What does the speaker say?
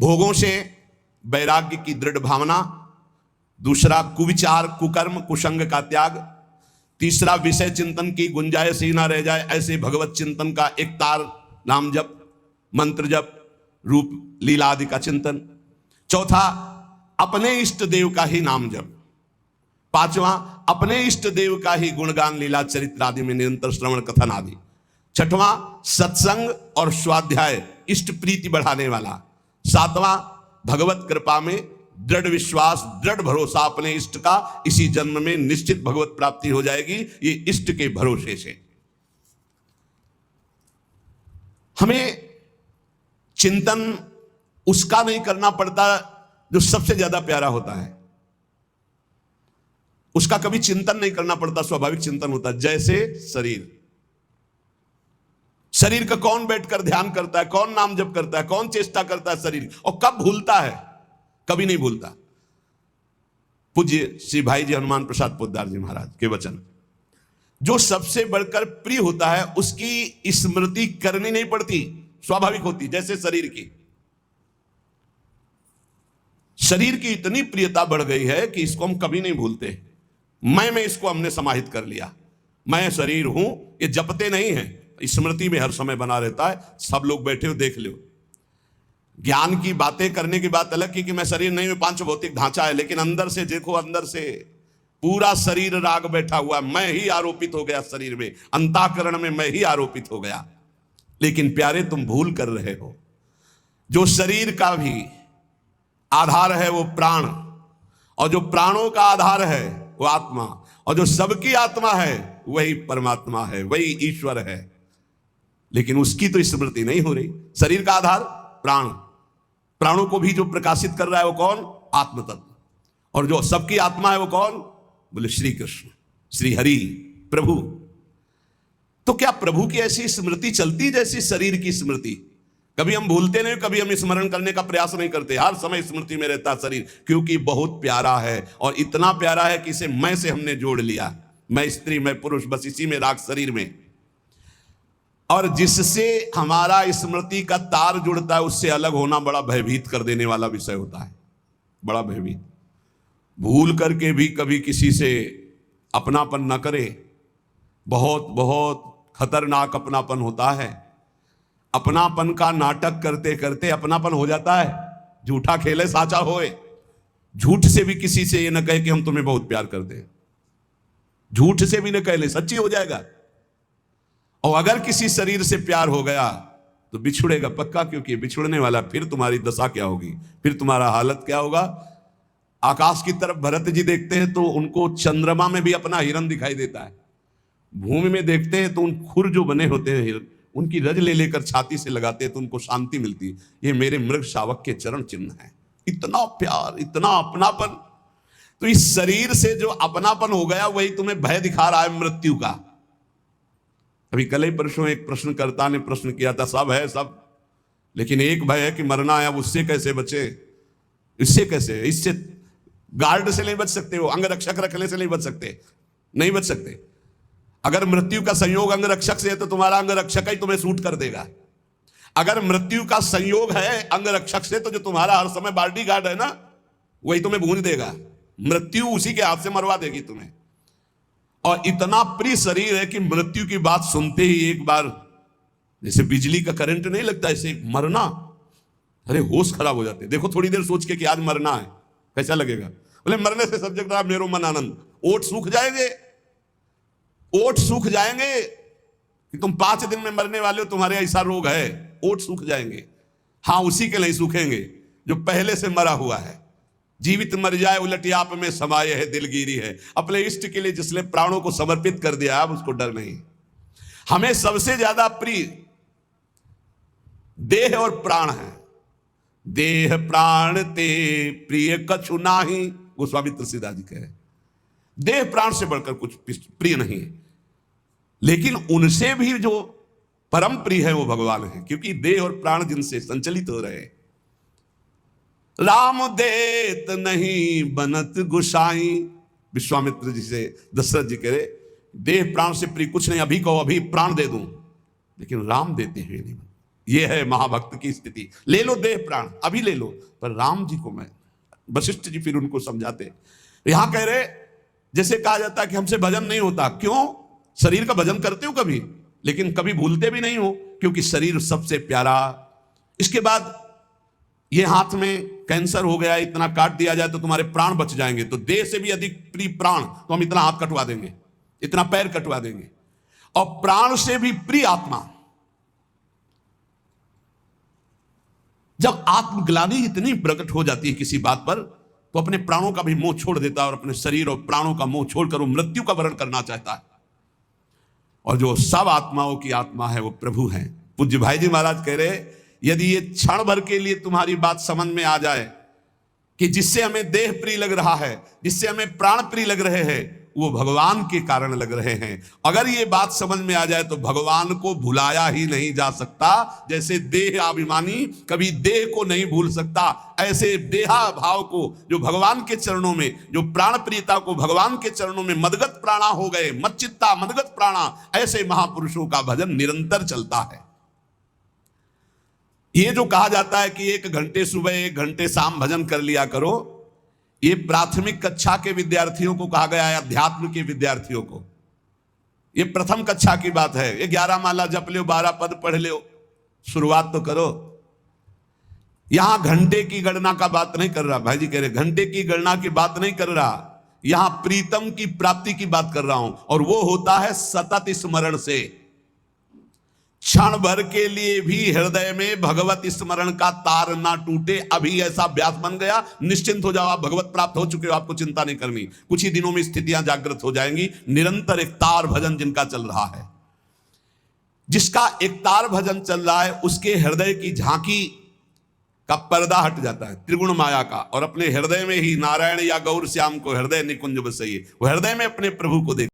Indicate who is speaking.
Speaker 1: भोगों से वैराग्य की दृढ़ भावना, दूसरा कुविचार कुकर्म कुसंग का त्याग, तीसरा विषय चिंतन की गुंजाइश ही ना रह जाए ऐसे भगवत चिंतन का एक तार नाम जप मंत्र जप रूप लीला आदि का चिंतन, चौथा अपने इष्ट देव का ही नाम जप, पांचवा अपने इष्ट देव का ही गुणगान लीला चरित्र आदि में निरंतर श्रवण कथन आदि, छठवां सत्संग और स्वाध्याय इष्ट प्रीति बढ़ाने वाला, सातवां भगवत कृपा में दृढ़ विश्वास दृढ़ भरोसा अपने इष्ट का, इसी जन्म में निश्चित भगवत प्राप्ति हो जाएगी। ये इष्ट के भरोसे से हमें चिंतन उसका नहीं करना पड़ता जो सबसे ज्यादा प्यारा होता है, उसका कभी चिंतन नहीं करना पड़ता, स्वाभाविक चिंतन होता है। जैसे शरीर का कौन बैठकर ध्यान करता है, कौन नाम जप करता है, कौन चेष्टा करता है शरीर, और कब भूलता है, कभी नहीं भूलता। पूज्य श्री भाई जी हनुमान प्रसाद पोद्दार जी महाराज के वचन, जो सबसे बढ़कर प्रिय होता है उसकी स्मृति करनी नहीं पड़ती, स्वाभाविक होती। जैसे शरीर की इतनी प्रियता बढ़ गई है कि इसको हम कभी नहीं भूलते। मैं इसको हमने समाहित कर लिया, मैं शरीर हूं, ये जपते नहीं है, स्मृति में हर समय बना रहता है। सब लोग बैठे हो देख लो, ज्ञान की बातें करने की बात अलग की कि मैं शरीर नहीं, में पांच भौतिक ढांचा है, लेकिन अंदर से देखो, अंदर से पूरा शरीर राग बैठा हुआ, मैं ही आरोपित हो गया शरीर में, अंतःकरण में मैं ही आरोपित हो गया। लेकिन प्यारे तुम भूल कर रहे हो, जो शरीर का भी आधार है वो प्राण, और जो प्राणों का आधार है वो आत्मा, और जो सबकी आत्मा है वही परमात्मा है, वही ईश्वर है। लेकिन उसकी तो स्मृति नहीं हो रही। शरीर का आधार प्राण, प्राणों को भी जो प्रकाशित कर रहा है वो कौन? आत्म तत्व। और जो सबकी आत्मा है वो कौन? बोले श्री कृष्ण, श्री हरि, प्रभु। तो क्या प्रभु की ऐसी स्मृति चलती जैसी शरीर की स्मृति? कभी हम भूलते नहीं, कभी हम स्मरण करने का प्रयास नहीं करते, हर समय स्मृति में रहता शरीर, क्योंकि बहुत प्यारा है। और इतना प्यारा है कि इसे मैं से हमने जोड़ लिया, मैं स्त्री मैं पुरुष, बस इसी में राग शरीर में। और जिससे हमारा स्मृति का तार जुड़ता है उससे अलग होना बड़ा भयभीत कर देने वाला विषय होता है, बड़ा भयभीत। भूल करके भी कभी किसी से अपनापन न करे, बहुत बहुत खतरनाक अपनापन होता है। अपनापन का नाटक करते करते अपनापन हो जाता है। झूठा खेले साचा होए, झूठ से भी किसी से ये न कहे कि हम तुम्हें बहुत प्यार करते हैं, झूठ से भी न कह ले, सच्ची हो जाएगा। और अगर किसी शरीर से प्यार हो गया तो बिछुड़ेगा पक्का, क्योंकि बिछुड़ने वाला, फिर तुम्हारी दशा क्या होगी, फिर तुम्हारा हालत क्या होगा। आकाश की तरफ भरत जी देखते हैं तो उनको चंद्रमा में भी अपना हिरन दिखाई देता है, भूमि में देखते हैं तो उन खुर जो बने होते हैं हिरन, उनकी रज ले लेकर छाती से लगाते हैं तो उनको शांति मिलती है। ये मेरे मृग शावक के चरण चिन्ह है। इतना प्यार, इतना अपनापन। तो इस शरीर से जो अपनापन हो गया वही तुम्हें भय दिखा रहा है मृत्यु का। अभी कल ही परसों एक प्रश्नकर्ता ने प्रश्न किया था, सब है सब, लेकिन एक भय है कि मरना है, अब उससे कैसे बचे, इससे कैसे, इससे गार्ड से नहीं बच सकते हो, अंग रक्षक रखने से नहीं बच सकते, नहीं बच सकते। अगर मृत्यु का संयोग अंग रक्षक से है तो तुम्हारा अंग रक्षक ही तुम्हें सूट कर देगा। अगर मृत्यु का संयोग है अंग रक्षक से तो जो तुम्हारा हर समय बॉडी गार्ड है ना, वही तुम्हें भून देगा। मृत्यु उसी के हाथ से मरवा देगी तुम्हें। और इतना प्रिय शरीर है कि मृत्यु की बात सुनते ही एक बार जैसे बिजली का करंट नहीं लगता, ऐसे मरना, अरे होश खराब हो जाते। देखो थोड़ी देर सोच के कि आज मरना है, कैसा लगेगा? बोले मरने से सब जगह मेरो मन आनंद, ओठ सूख जाएंगे, ओठ सूख जाएंगे कि तुम 5 दिन में मरने वाले हो, तुम्हारे ऐसा रोग है, ओठ सूख जाएंगे। हाँ, उसी के लिए सूखेंगे जो पहले से मरा हुआ है। जीवित मर जाए उलटियाप में समाये है दिलगिरी है। अपने इष्ट के लिए जिसने प्राणों को समर्पित कर दिया, अब उसको डर नहीं। हमें सबसे ज्यादा प्रिय देह और प्राण है। देह प्राण ते प्रिय कछु नाही, गोस्वामी तुलसीदास जी कहे। देह प्राण से बढ़कर कुछ प्रिय नहीं है, लेकिन उनसे भी जो परम प्रिय है वो भगवान है, क्योंकि देह और प्राण जिनसे संचलित हो रहे हैं। राम देत नहीं बनत गुसाई, विश्वामित्र जी से दशरथ जी कह रहे, देह प्राण से प्रिय कुछ नहीं, अभी कहो अभी प्राण दे दूं, लेकिन राम देते हुए नहीं। ये है महाभक्त की स्थिति। ले लो देह प्राण, अभी ले लो। पर राम जी को, मैं वशिष्ठ जी फिर उनको समझाते, यहां कह रहे जैसे कहा जाता है कि हमसे भजन नहीं होता। क्यों? शरीर का भजन करते हो कभी, लेकिन कभी भूलते भी नहीं हो, क्योंकि शरीर सबसे प्यारा। इसके बाद ये हाथ में कैंसर हो गया, इतना काट दिया जाए तो तुम्हारे प्राण बच जाएंगे, तो देह से भी अधिक प्रिय प्राण, तो हम इतना हाथ कटवा देंगे, इतना पैर कटवा देंगे। और प्राण से भी प्रिय आत्मा। जब आत्मग्लानि इतनी प्रकट हो जाती है किसी बात पर, तो अपने प्राणों का भी मोह छोड़ देता है और अपने शरीर और प्राणों का मोह छोड़कर वो मृत्यु का वरण करना चाहता है। और जो सब आत्माओं की आत्मा है वो प्रभु हैं। पूज्य भाई जी महाराज कह रहे, यदि ये क्षण भर के लिए तुम्हारी बात समझ में आ जाए कि जिससे हमें देह प्रिय लग रहा है, जिससे हमें प्राण प्रिय लग रहे हैं, वो भगवान के कारण लग रहे हैं। अगर ये बात समझ में आ जाए तो भगवान को भुलाया ही नहीं जा सकता। जैसे देह अभिमानी कभी देह को नहीं भूल सकता, ऐसे देहा भाव को जो भगवान के चरणों में, जो प्राण प्रियता को भगवान के चरणों में मदगत प्राणा हो गए, मच्चित्ता मदगत प्राणा, ऐसे महापुरुषों का भजन निरंतर चलता है। ये जो कहा जाता है कि 1 घंटे सुबह 1 घंटे शाम भजन कर लिया करो, ये प्राथमिक कक्षा के विद्यार्थियों को कहा गया है, अध्यात्म के विद्यार्थियों को। ये प्रथम कक्षा की बात है। ये 11 माला जप लो, 12 पद पढ़ लो, शुरुआत तो करो। यहां घंटे की गणना का बात नहीं कर रहा, भाई जी कह रहे घंटे की गणना की बात नहीं कर रहा, यहां प्रीतम की प्राप्ति की बात कर रहा हूं। और वो होता है सतत स्मरण से। क्षण भर के लिए भी हृदय में भगवत स्मरण का तार ना टूटे, अभी ऐसा अभ्यास बन गया, निश्चिंत हो जाओ, आप भगवत प्राप्त हो चुके हो, आपको चिंता नहीं करनी। कुछ ही दिनों में स्थितियां जागृत हो जाएंगी। निरंतर एक तार भजन जिनका चल रहा है, जिसका एक तार भजन चल रहा है, उसके हृदय की झांकी का पर्दा हट जाता है त्रिगुण माया का, और अपने हृदय में ही नारायण या गौर श्याम को हृदय निकुंज बसइए, वो हृदय में अपने प्रभु को देख